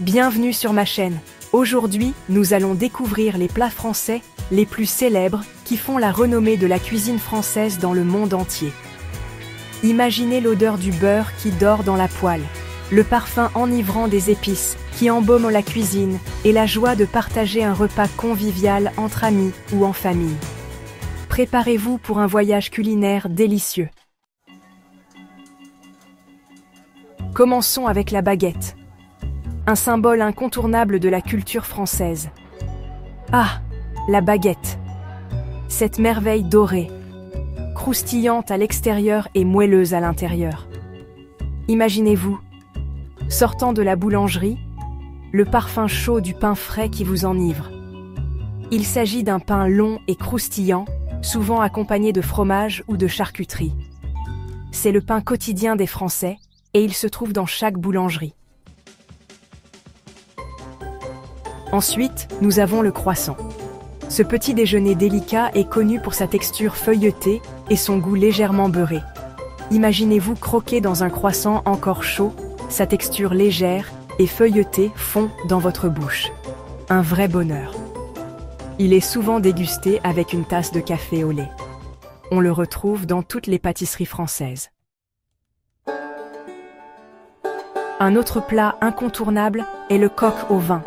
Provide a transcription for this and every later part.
Bienvenue sur ma chaîne. Aujourd'hui, nous allons découvrir les plats français les plus célèbres qui font la renommée de la cuisine française dans le monde entier. Imaginez l'odeur du beurre qui dort dans la poêle, le parfum enivrant des épices qui embaument la cuisine et la joie de partager un repas convivial entre amis ou en famille. Préparez-vous pour un voyage culinaire délicieux. Commençons avec la baguette. Un symbole incontournable de la culture française. Ah, la baguette. Cette merveille dorée, croustillante à l'extérieur et moelleuse à l'intérieur. Imaginez-vous, sortant de la boulangerie, le parfum chaud du pain frais qui vous enivre. Il s'agit d'un pain long et croustillant, souvent accompagné de fromage ou de charcuterie. C'est le pain quotidien des Français et il se trouve dans chaque boulangerie. Ensuite, nous avons le croissant. Ce petit déjeuner délicat est connu pour sa texture feuilletée et son goût légèrement beurré. Imaginez-vous croquer dans un croissant encore chaud, sa texture légère et feuilletée fond dans votre bouche. Un vrai bonheur. Il est souvent dégusté avec une tasse de café au lait. On le retrouve dans toutes les pâtisseries françaises. Un autre plat incontournable est le coq au vin.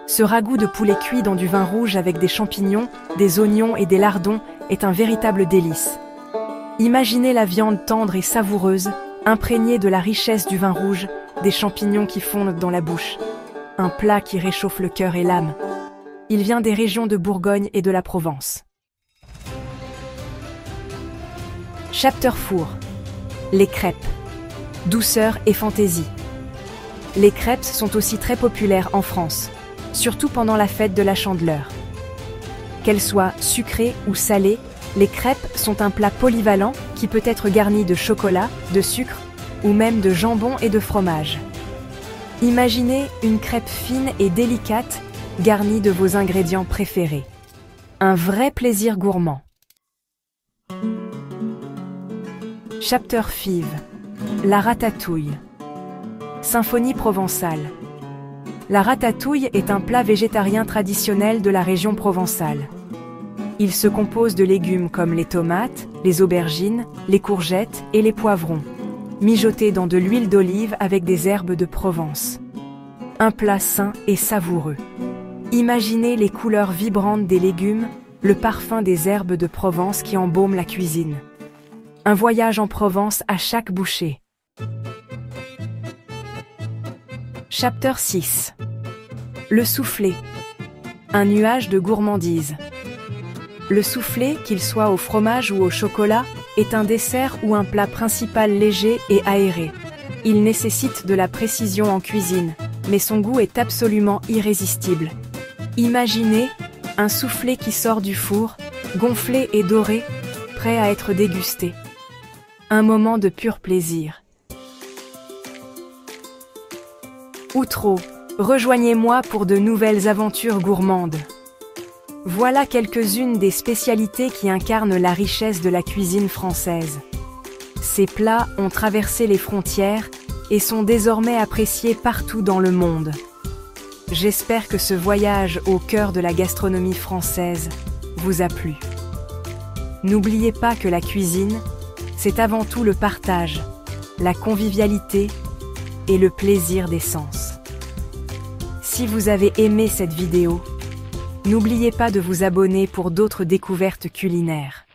Ce ragoût de poulet cuit dans du vin rouge avec des champignons, des oignons et des lardons est un véritable délice. Imaginez la viande tendre et savoureuse, imprégnée de la richesse du vin rouge, des champignons qui fondent dans la bouche. Un plat qui réchauffe le cœur et l'âme. Il vient des régions de Bourgogne et de la Provence. Chapter four. Les crêpes. Douceur et fantaisie. Les crêpes sont aussi très populaires en France, surtout pendant la fête de la Chandeleur. Qu'elles soient sucrées ou salées, les crêpes sont un plat polyvalent qui peut être garni de chocolat, de sucre ou même de jambon et de fromage. Imaginez une crêpe fine et délicate garnie de vos ingrédients préférés. Un vrai plaisir gourmand. Chapter 5. La ratatouille. Symphonie provençale. La ratatouille est un plat végétarien traditionnel de la région provençale. Il se compose de légumes comme les tomates, les aubergines, les courgettes et les poivrons, mijotés dans de l'huile d'olive avec des herbes de Provence. Un plat sain et savoureux. Imaginez les couleurs vibrantes des légumes, le parfum des herbes de Provence qui embaument la cuisine. Un voyage en Provence à chaque bouchée. Chapter 6. Le soufflé. Un nuage de gourmandise. Le soufflé, qu'il soit au fromage ou au chocolat, est un dessert ou un plat principal léger et aéré. Il nécessite de la précision en cuisine, mais son goût est absolument irrésistible. Imaginez un soufflé qui sort du four, gonflé et doré, prêt à être dégusté. Un moment de pur plaisir. Outreau, rejoignez-moi pour de nouvelles aventures gourmandes. Voilà quelques-unes des spécialités qui incarnent la richesse de la cuisine française. Ces plats ont traversé les frontières et sont désormais appréciés partout dans le monde. J'espère que ce voyage au cœur de la gastronomie française vous a plu. N'oubliez pas que la cuisine, c'est avant tout le partage, la convivialité et le plaisir des sens. Si vous avez aimé cette vidéo, n'oubliez pas de vous abonner pour d'autres découvertes culinaires.